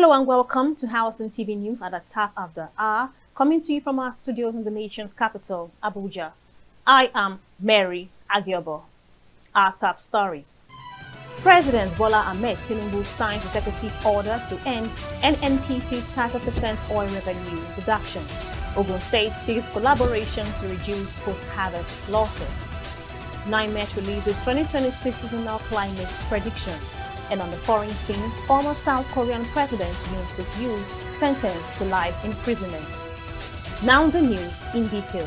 Hello and welcome to Hausa TV News at the top of the hour, coming to you from our studios in the nation's capital, Abuja. I am Mary Agiobo. Our top stories. President Bola Ahmed Tinubu signs executive order to end NNPC's 30% oil revenue deduction. Ogun State seeks collaboration to reduce post-harvest losses. NIMET releases 2026 seasonal climate prediction. And on the foreign scene, former South Korean President Yoon Suk-yeol sentenced to life imprisonment. Now the news in detail.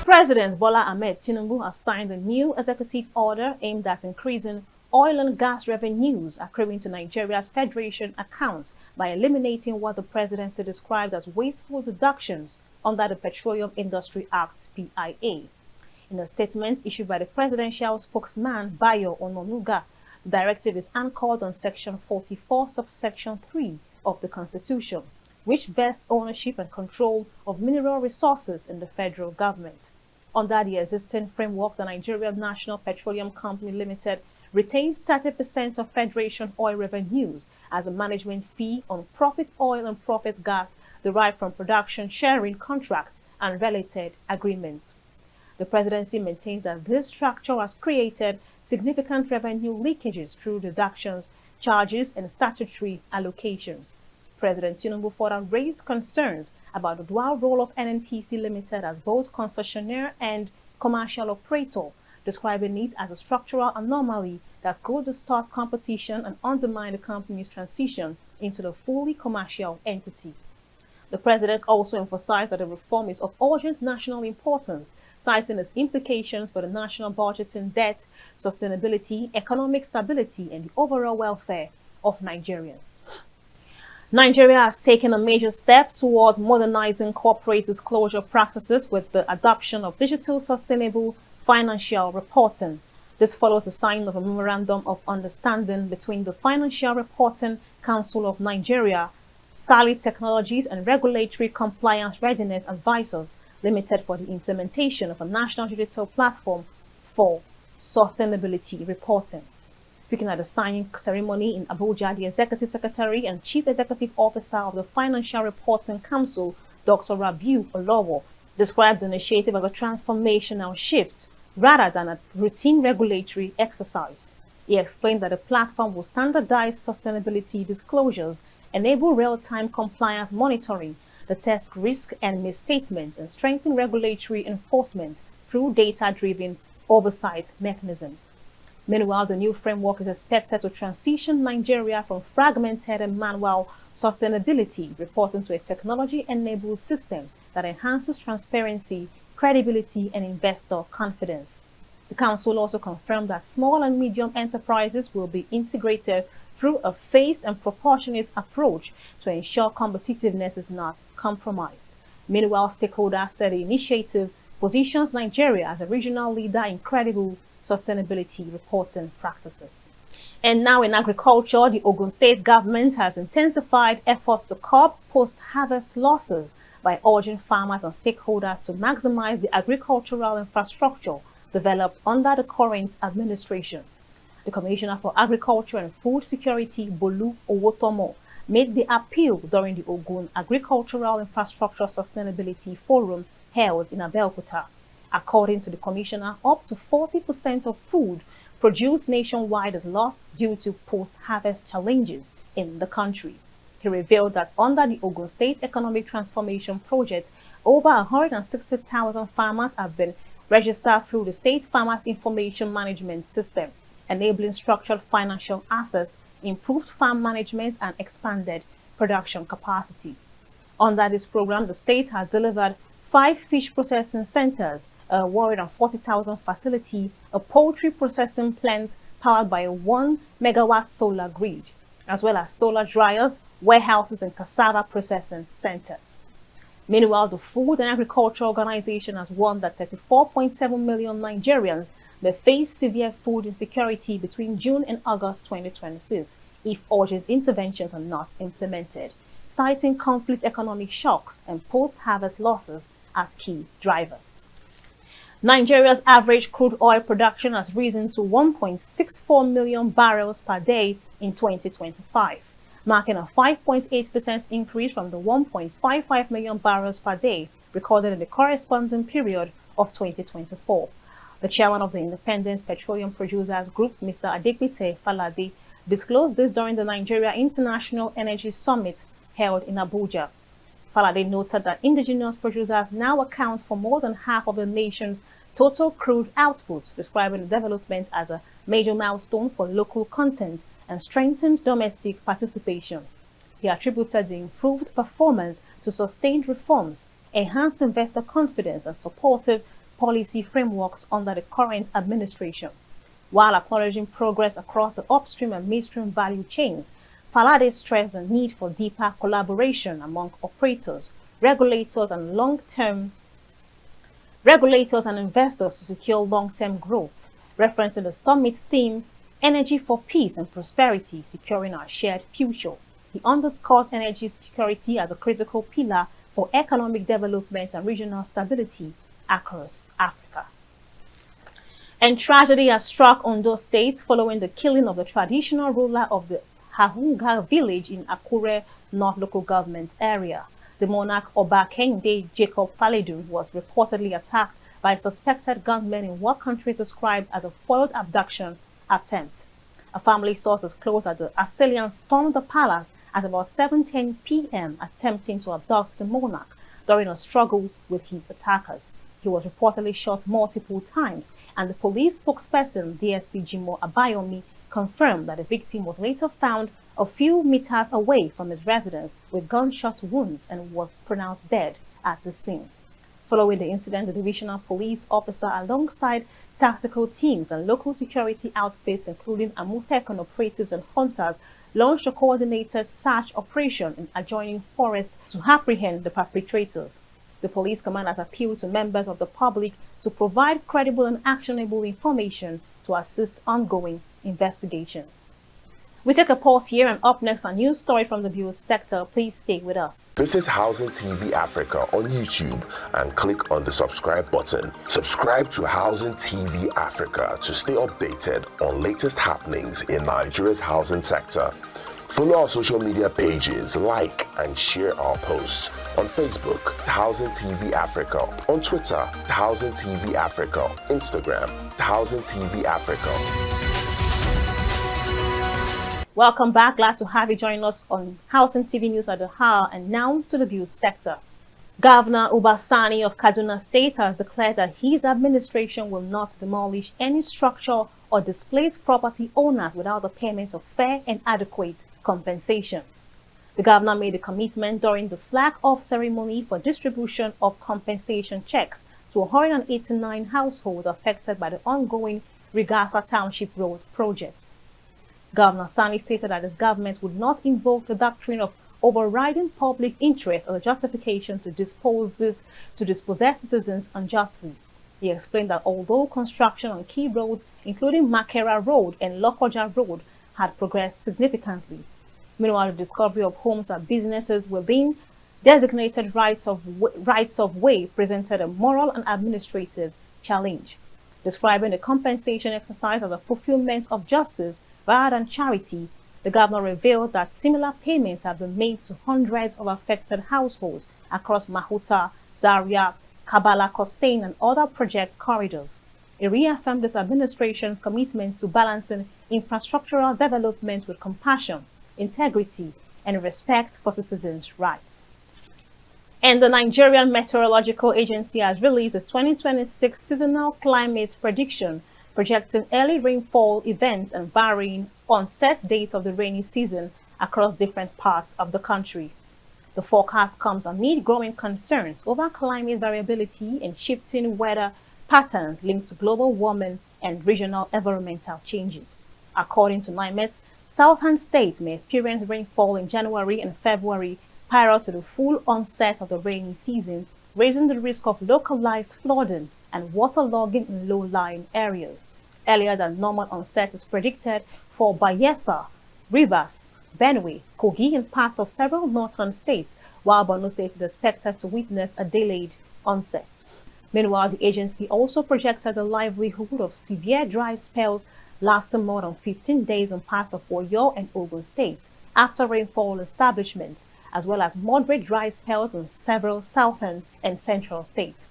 President Bola Ahmed Tinubu has signed a new executive order aimed at increasing oil and gas revenues accruing to Nigeria's Federation account by eliminating what the presidency described as wasteful deductions under the Petroleum Industry Act (PIA). In a statement issued by the presidential spokesman Bayo Ononuga, the directive is anchored on Section 44, subsection 3 of the Constitution, which vests ownership and control of mineral resources in the federal government. Under the existing framework, the Nigerian National Petroleum Company Limited retains 30% of Federation oil revenues as a management fee on profit oil and profit gas derived from production sharing contracts and related agreements. The presidency maintains that this structure has created significant revenue leakages through deductions, charges, and statutory allocations. President Tinubu further raised concerns about the dual role of NNPC Limited as both concessionaire and commercial operator, describing it as a structural anomaly that could distort competition and undermine the company's transition into the fully commercial entity. The president also emphasized that the reform is of urgent national importance, citing its implications for the national budgeting, debt, sustainability, economic stability, and the overall welfare of Nigerians. Nigeria has taken a major step toward modernizing corporate disclosure practices with the adoption of digital sustainable financial reporting. This follows the signing of a memorandum of understanding between the Financial Reporting Council of Nigeria, SALI Technologies, and Regulatory Compliance Readiness Advisors Limited for the implementation of a national digital platform for sustainability reporting. Speaking at the signing ceremony in Abuja, the Executive Secretary and Chief Executive Officer of the Financial Reporting Council, Dr. Rabiu Olowo, described the initiative as a transformational shift rather than a routine regulatory exercise. He explained that the platform will standardize sustainability disclosures, enable real-time compliance monitoring, detect risk and misstatements, and strengthen regulatory enforcement through data-driven oversight mechanisms. Meanwhile, the new framework is expected to transition Nigeria from fragmented and manual sustainability reporting to a technology-enabled system that enhances transparency, credibility, and investor confidence. The Council also confirmed that small and medium enterprises will be integrated through a phased and proportionate approach to ensure competitiveness is not compromised. Meanwhile, stakeholders said the initiative positions Nigeria as a regional leader in credible sustainability reporting practices. And now in agriculture, the Ogun State government has intensified efforts to curb post-harvest losses by urging farmers and stakeholders to maximize the agricultural infrastructure developed under the current administration. The Commissioner for Agriculture and Food Security, Bolu Owotomo, made the appeal during the Ogun Agricultural Infrastructure Sustainability Forum held in Abeokuta. According to the Commissioner, up to 40% of food produced nationwide is lost due to post-harvest challenges in the country. He revealed that under the Ogun State Economic Transformation Project, over 160,000 farmers have been registered through the State Farmers Information Management System, enabling structured financial access, improved farm management, and expanded production capacity. Under this program, the state has delivered 5 fish processing centers, a 140,000 facility, a poultry processing plant powered by a 1 megawatt solar grid, as well as solar dryers, warehouses, and cassava processing centers. Meanwhile, the Food and Agriculture Organization has warned that 34.7 million Nigerians may face severe food insecurity between June and August 2026 if urgent interventions are not implemented, citing conflict, economic shocks, and post-harvest losses as key drivers. Nigeria's average crude oil production has risen to 1.64 million barrels per day in 2025, marking a 5.8% increase from the 1.55 million barrels per day recorded in the corresponding period of 2024. The chairman of the Independent Petroleum Producers Group, Mr. Adegbite Falade, disclosed this during the Nigeria International Energy Summit held in Abuja. Falade noted that indigenous producers now account for more than half of the nation's total crude output, describing the development as a major milestone for local content and strengthened domestic participation. He attributed the improved performance to sustained reforms, enhanced investor confidence, and supportive policy frameworks under the current administration. While acknowledging progress across the upstream and midstream value chains, Falade stressed the need for deeper collaboration among operators, regulators, and investors to secure long-term growth, referencing the summit theme, Energy for Peace and Prosperity, Securing Our Shared Future. He underscored energy security as a critical pillar for economic development and regional stability across Africa. And tragedy has struck Ondo State following the killing of the traditional ruler of the Hahunga village in Akure North Local Government area. The monarch Oba Kehinde Jacob Faledu was reportedly attacked by suspected gunmen in what countries described as a foiled abduction attempt. A family source disclosed that the assailants stormed the palace at about 7:10 p.m. attempting to abduct the monarch during a struggle with his attackers. He was reportedly shot multiple times, and the police spokesperson DSP Jimo Abayomi confirmed that the victim was later found a few meters away from his residence with gunshot wounds and was pronounced dead at the scene. Following the incident, the divisional police officer alongside tactical teams and local security outfits including Amotekun operatives and hunters launched a coordinated search operation in adjoining forests to apprehend the perpetrators. The police command has appealed to members of the public to provide credible and actionable information to assist ongoing investigations. We take a pause here, and up next, a news story from the build sector. Please stay with us. Visit Housing TV Africa on YouTube and click on the subscribe button. Subscribe to Housing TV Africa to stay updated on latest happenings in Nigeria's housing sector. Follow our social media pages, like and share our posts. On Facebook, Housing TV Africa. On Twitter, Housing TV Africa. Instagram, Housing TV Africa. Welcome back. Glad to have you join us on Housing TV News at the hour. And now to the build sector. Governor Uba Sani of Kaduna State has declared that his administration will not demolish any structure or displace property owners without the payment of fair and adequate compensation. The governor made a commitment during the flag-off ceremony for distribution of compensation checks to 189 households affected by the ongoing Rigasa Township Road projects. Governor Sani stated that his government would not invoke the doctrine of overriding public interest as a justification to dispossess citizens unjustly. He explained that although construction on key roads, including Makera Road and Lokoja Road, had progressed significantly, meanwhile, the discovery of homes and businesses within designated rights of way presented a moral and administrative challenge. Describing the compensation exercise as a fulfillment of justice rather than charity, the governor revealed that similar payments have been made to hundreds of affected households across Mahuta, Zaria, Kabala, Costain, and other project corridors. He reaffirmed this administration's commitment to balancing infrastructural development with compassion, integrity, and respect for citizens' rights. And the Nigerian Meteorological Agency has released its 2026 seasonal climate prediction, projecting early rainfall events and varying onset dates of the rainy season across different parts of the country. The forecast comes amid growing concerns over climate variability and shifting weather patterns linked to global warming and regional environmental changes. According to NIMET, southern states may experience rainfall in January and February prior to the full onset of the rainy season, raising the risk of localized flooding and waterlogging in low-lying areas. Earlier than normal onset is predicted for Bayelsa, Rivers, Benue, Kogi, and parts of several northern states, while Borno State is expected to witness a delayed onset. Meanwhile, the agency also projected the likelihood of severe dry spells lasting more than 15 days in parts of Oyo and Ogun states, after rainfall establishments, as well as moderate dry spells in several southern and central states.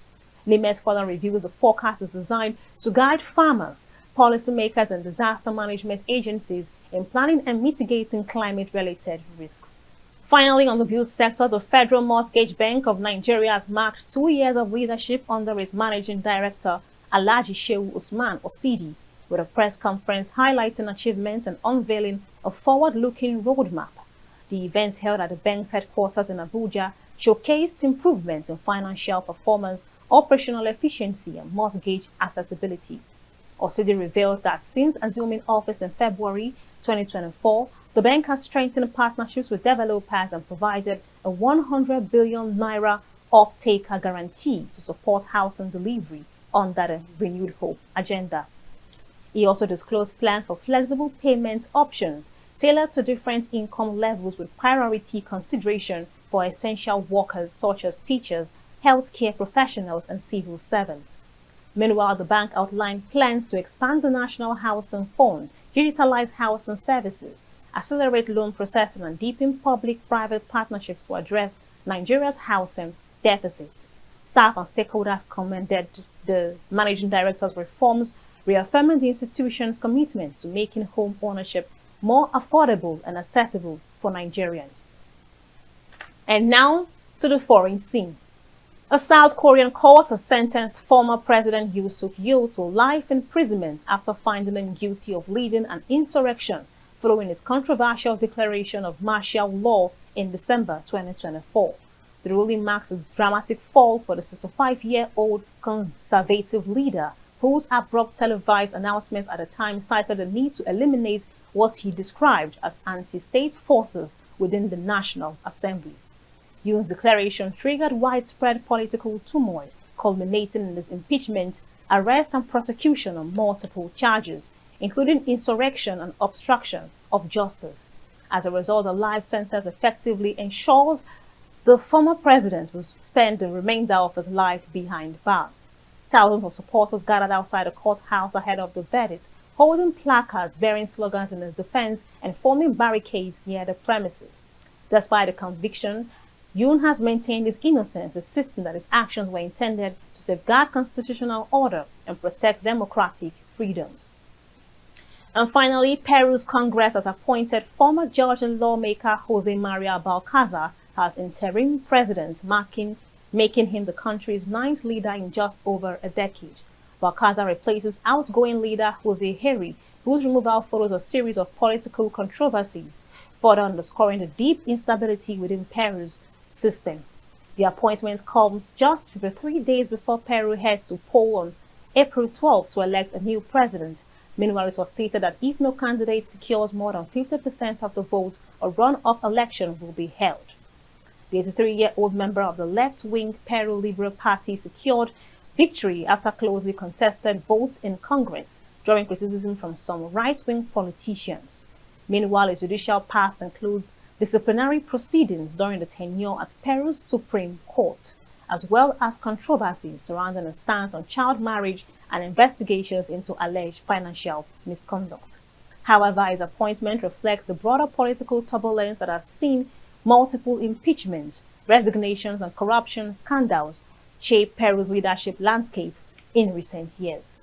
NIMET further reveals the forecast is designed to guide farmers, policymakers, and disaster management agencies in planning and mitigating climate-related risks. Finally, on the build sector, the Federal Mortgage Bank of Nigeria has marked 2 years of leadership under its managing director, Alhaji Shehu Usman Osidi, with a press conference highlighting achievements and unveiling a forward-looking roadmap. The event held at the bank's headquarters in Abuja showcased improvements in financial performance, operational efficiency, and mortgage accessibility. Osidi revealed that since assuming office in February 2024, the bank has strengthened partnerships with developers and provided a 100 billion naira off-taker guarantee to support housing delivery under the Renewed Hope agenda. He also disclosed plans for flexible payment options tailored to different income levels with priority consideration for essential workers such as teachers, healthcare professionals, and civil servants. Meanwhile, the bank outlined plans to expand the National Housing Fund, digitalize housing services, accelerate loan processing, and deepen public-private partnerships to address Nigeria's housing deficits. Staff and stakeholders commended the managing director's reforms, reaffirming the institution's commitment to making home ownership more affordable and accessible for Nigerians. And now to the foreign scene. A South Korean court has sentenced former President Yoon Suk Yeol to life imprisonment after finding him guilty of leading an insurrection following his controversial declaration of martial law in December 2024. The ruling marks a dramatic fall for the 65-year-old conservative leader, whose abrupt televised announcements at the time cited the need to eliminate what he described as anti-state forces within the National Assembly. Yoon's declaration triggered widespread political turmoil, culminating in his impeachment, arrest, and prosecution on multiple charges, including insurrection and obstruction of justice. As a result, the life sentence effectively ensures the former president will spend the remainder of his life behind bars. Thousands of supporters gathered outside the courthouse ahead of the verdict, holding placards bearing slogans in his defense and forming barricades near the premises. Despite the conviction, Yoon has maintained his innocence, insisting that his actions were intended to safeguard constitutional order and protect democratic freedoms. And finally, Peru's Congress has appointed former judge and lawmaker Jose Maria Balcazar as interim president, making him the country's ninth leader in just over a decade. Balcazar replaces outgoing leader Jose Heri, whose removal follows a series of political controversies, further underscoring the deep instability within Peru's system. The appointment comes just 3 days before Peru heads to poll on April 12 to elect a new president. Meanwhile, it was stated that if no candidate secures more than 50% of the vote, a runoff election will be held. The 83-year-old member of the left-wing Peru Liberal Party secured victory after closely contested votes in Congress, drawing criticism from some right-wing politicians. Meanwhile, his judicial past includes disciplinary proceedings during the tenure at Peru's Supreme Court, as well as controversies surrounding a stance on child marriage and investigations into alleged financial misconduct. However, his appointment reflects the broader political turbulence that has seen multiple impeachments, resignations, and corruption scandals shape Peru's leadership landscape in recent years.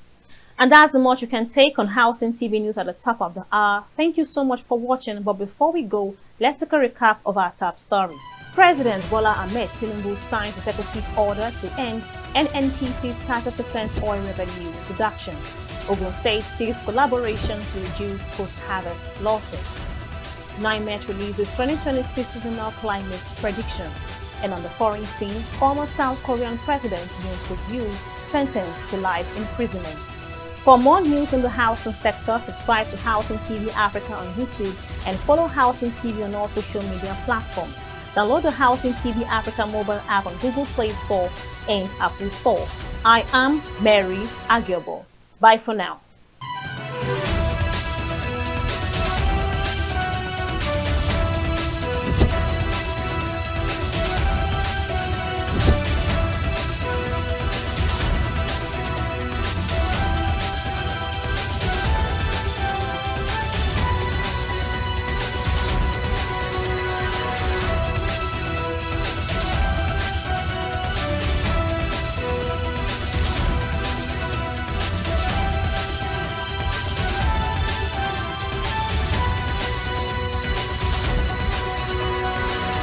And that's the much you can take on Housing TV News at the top of the hour. Thank you so much for watching, but before we go, let's take a recap of our top stories. President Bola Ahmed Tinubu signs executive order to end NNPC's 30% oil revenue reduction. Ogun State seeks collaboration to reduce post-harvest losses. NIMET releases 2026 seasonal climate prediction. And on the foreign scene, former South Korean President Yoon Suk Yeol sentenced to life imprisonment. For more news in the housing sector, subscribe to Housing TV Africa on YouTube and follow Housing TV on all social media platforms. Download the Housing TV Africa mobile app on Google Play Store and Apple Store. I am Mary Agiobo. Bye for now.